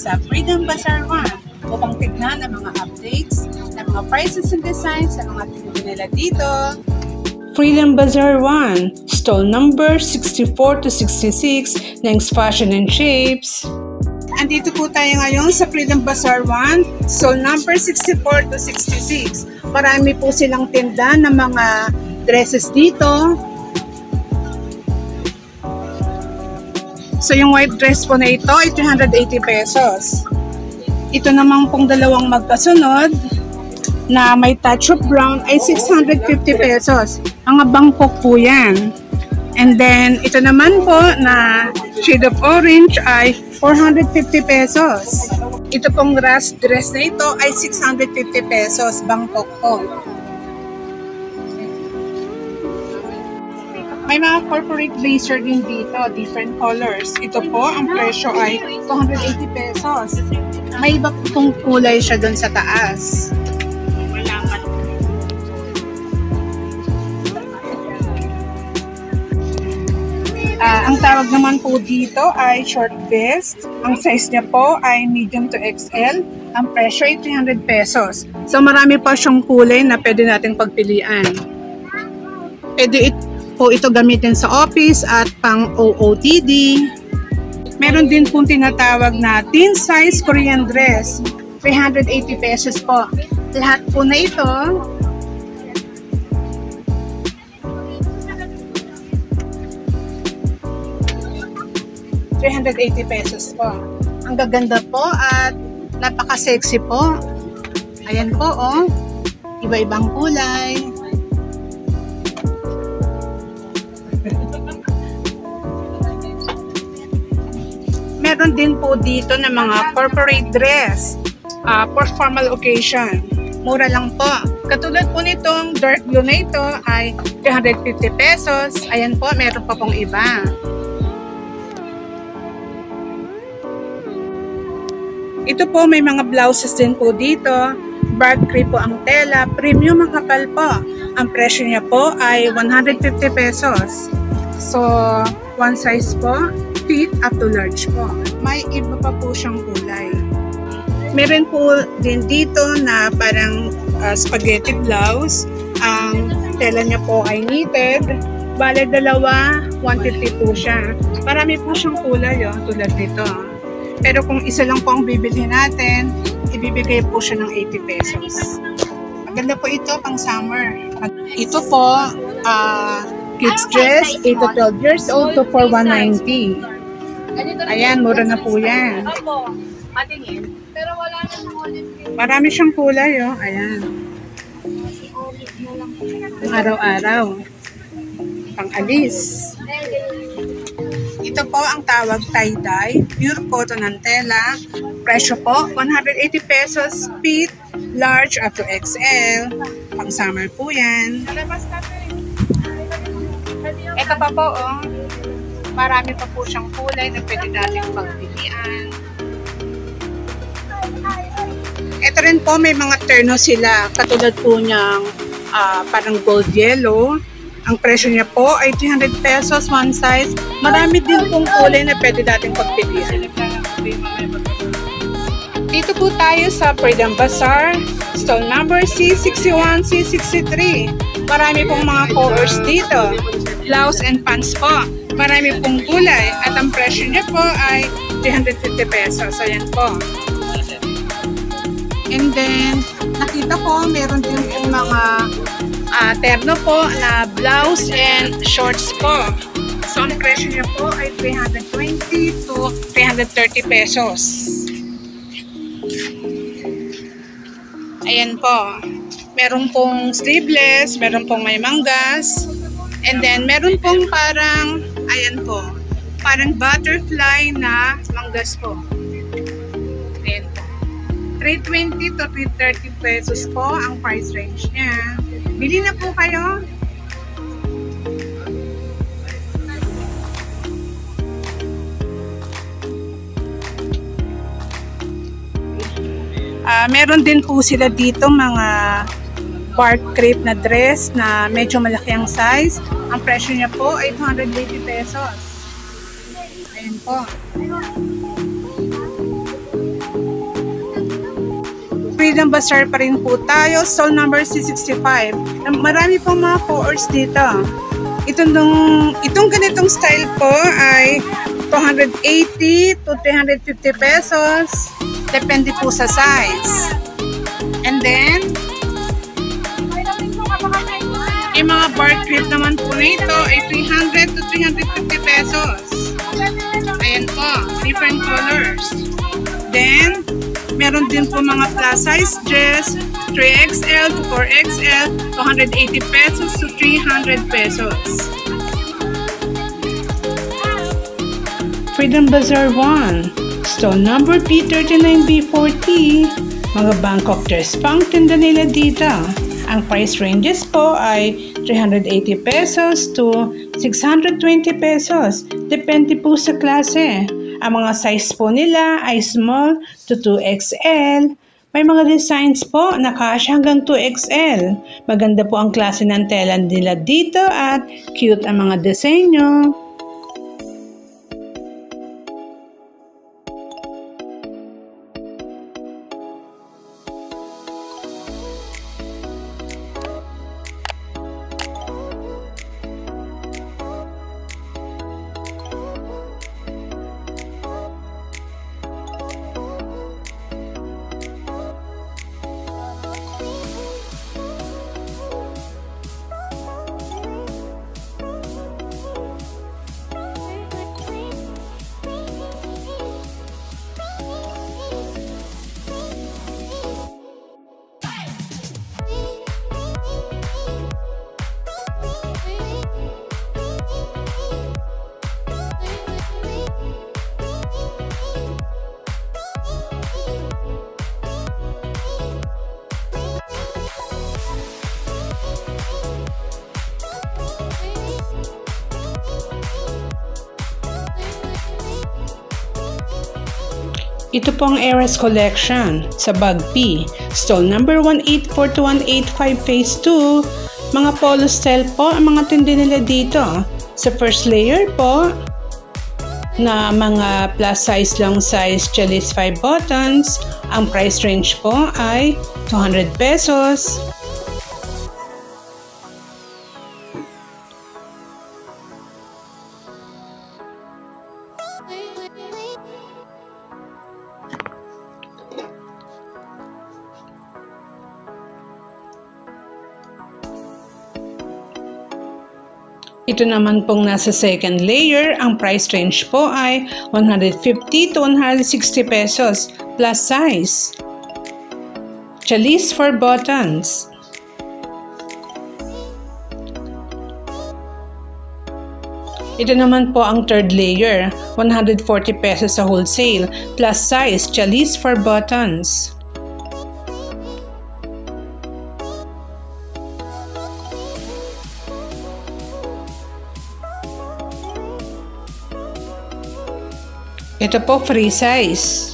sa Freedom Bazaar 1 upang tignan ang mga updates ng mga prices and designs sa mga tinda nila dito. Freedom Bazaar 1, stall number 64 to 66 ng Fashion and Shapes. Andito po tayo ngayon sa Freedom Bazaar 1, stall number 64 to 66. Marami po silang tinda ng mga dresses dito. So yung white dress po na ito ay 380 pesos. Ito naman pong dalawang magkasunod na may touch of brown ay 650 pesos. Mga Bangkok po yan. And then ito naman po na shade of orange ay 450 pesos. Ito pong rush dress na ito ay 650 pesos. Bangkok po. May mga corporate blazer din dito, different colors. Ito po, ang presyo ay 280 pesos. May iba pong kulay siya doon sa taas. Ang tawag naman po dito ay short vest. Ang size niya po ay medium to XL. Ang presyo ay 300 pesos. So marami pa siyang kulay na pwede nating pagpilian. Pwede po ito gamitin sa office at pang OOTD. Meron din pong tinatawag na teen size Korean dress. 380 pesos po. Lahat po na ito ₱380 pesos po. Ang gaganda po at napaka-sexy po. Ayan po oh. Iba-ibang kulay. Meron din po dito na mga corporate dress for formal occasion. Mura lang po. Katulad po nitong dark blue na ito ay 350 pesos. Ayan po, meron pa pong iba. Ito po, may mga blouses din po dito. Bark crepe po ang tela. Premium ang kapal po. Ang presyo niya po ay 150 pesos. So, one size po. Fit up to large po. May iba pa po siyang kulay. Meron po din dito na parang spaghetti blouse. Ang tela niya po ay knitted. Bale dalawa, 150 po siya. Marami po siyang kulay tulad nito. Pero kung isa lang po ang bibili natin, ibibigay po siya ng 80 pesos. Maganda po ito pang summer. Ito po, kids dress, 8 to 12 years old to for 190. Ayan, mura na po yan. Marami siyang kulay, oh. Ayan. Araw-araw. Pang-alis. Ito po ang tawag tie-dye. Pure cotton ng tela. Presyo po, 180 pesos. Fit, large up to XL. Pang-summer po yan. Ito pa po, oh. Marami pa po siyang kulay na pwede natin pagpilian. Ito rin po, may mga terno sila. Katulad po niyang parang gold yellow. Ang presyo niya po ay 300 pesos, one size. Marami din pong kulay na pwede natin pagpilian. Dito po tayo sa Freedom Bazaar, stall number C61, C63. Marami pong mga colors dito. Blouse and pants po. Marami pong kulay at ang presyo niya po ay 350 pesos. Ayan po. And then, nakita ko meron din pong mga terno po na blouse and shorts po. So, ang presyo niya po ay 320 to 330 pesos. Ayan po. Meron pong sleeveless, meron pong may manggas. And then, meron pong parang, ayan po, parang butterfly na manggas po. Ayan po. 320 to 330 pesos po ang price range niya. Bili na po kayo. Meron din po sila dito mga bark crepe na dress na medyo malaki ang size. Ang presyo niya po ay 280 pesos. Ayan po. Freedom Bazaar pa rin po tayo. Stall number C65. Marami pong mga cohorts dito. Itong ganitong style po ay 280 to 350 pesos. Depende po sa size. And then, yung mga bar clip naman po nito ay 300 to 350 pesos. Ayan po, different colors. Then, meron din po mga plus size dress, 3XL to 4XL, 280 pesos to 300 pesos. Freedom Bazaar 1, stall number P39B40, mga Bangkok dress pang tinda nila dito. Ang price ranges po ay 380 pesos to 620 pesos. Depende po sa klase. Ang mga size po nila ay small to 2XL. May mga designs po na kasya hanggang 2XL. Maganda po ang klase ng tela nila dito at cute ang mga disenyo. Ito po ang Eras Collection sa Bag P. Stall number 184 to 185 phase 2. Mga polo style po ang mga tindi nila dito. Sa first layer po, na mga plus size long size Chellis 5 buttons, ang price range po ay 200 pesos. Ito naman pong nasa second layer, ang price range po ay 150 to 160 pesos plus size. Chellis for buttons. Ito naman po ang third layer, 140 pesos sa wholesale plus size. Chellis for buttons. Ito po free size.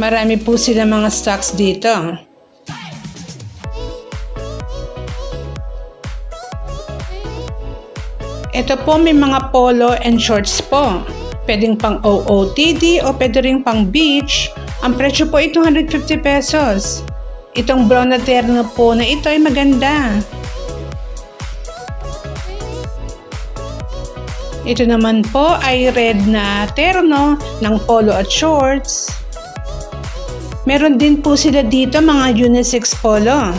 Marami po sila mga stocks dito. Ito po may mga polo and shorts po. Pwedeng pang OOTD o pwede rin pang beach. Ang presyo po ay 250 pesos. Itong brown na terno po na ito ay maganda. Ito naman po ay red na terno ng polo at shorts. Meron din po sila dito mga unisex polo.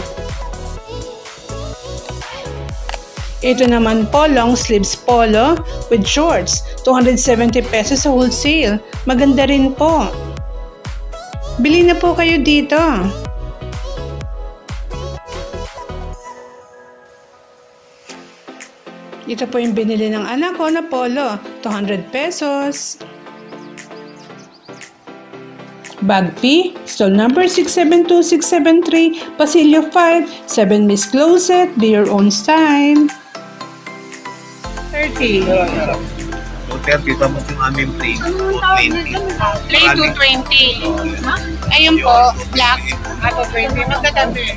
Ito naman po long sleeves polo with shorts. 270 pesos sa wholesale. Maganda rin po. Bili na po kayo dito. Ito po yung binili ng anak ko na polo, 200 pesos. Bag P, stall number 672673, Pasilio 5, 7 Miss Closet, be your own style. 30. 230, tapos yung aming play, 220. Play 220. Ayun po, black, 220. Magkatabi.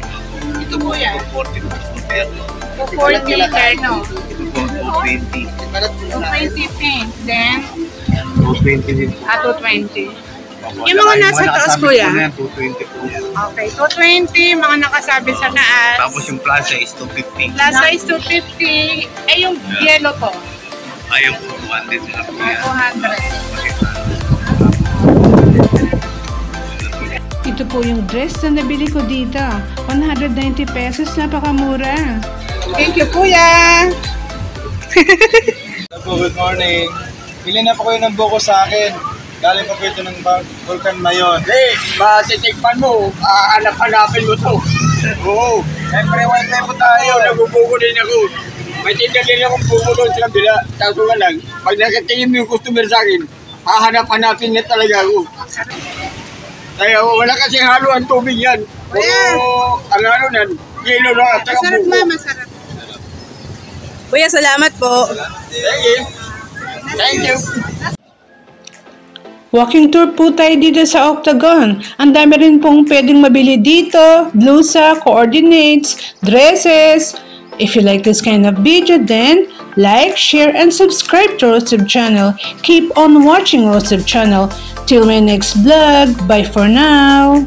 Ito po yan. 240 terno. 220. 220 pink. Then, 220 din. 220. Opo, Yung mga saka nasa taas, nakasabit kuya? po na yan, 220 po yan. Okay, 220, mga nakasabi sa taas. Tapos yung plaza is 250. Plus size 250. Eh, yung yellow po, Ayun po, 200 sila po yan. 200. Ito po yung dress na nabili ko dito. 190 pesos, napakamura. Thank you, kuya. Good morning. Pili na po kayo ng buko sa akin. Galing pa po ito ng Vulcan Mayon. Hey, matitikman mo. Hanap-hanapin mo to. Oo. Siyempre, wifi po tayo. Nagubuko din ako. May tinda din akong buko doon sa kabila. Kaso nga lang, pag nakatingin mo yung customer sa akin, hahanap-hanapin niya talaga ako. Kaya wala kasing halo ang tubig yan. Oo, ang halo nan, kilo lang at saka Masarap, buko. ma, masarap. Kuya, salamat po. Thank you. Thank you. Walking tour po tayo dito sa Octagon. Ang dami rin pong pwedeng mabili dito. Blusa, coordinates, dresses. If you like this kind of video, then like, share, and subscribe to Roseb channel. Keep on watching Roseb channel. Till my next vlog. Bye for now.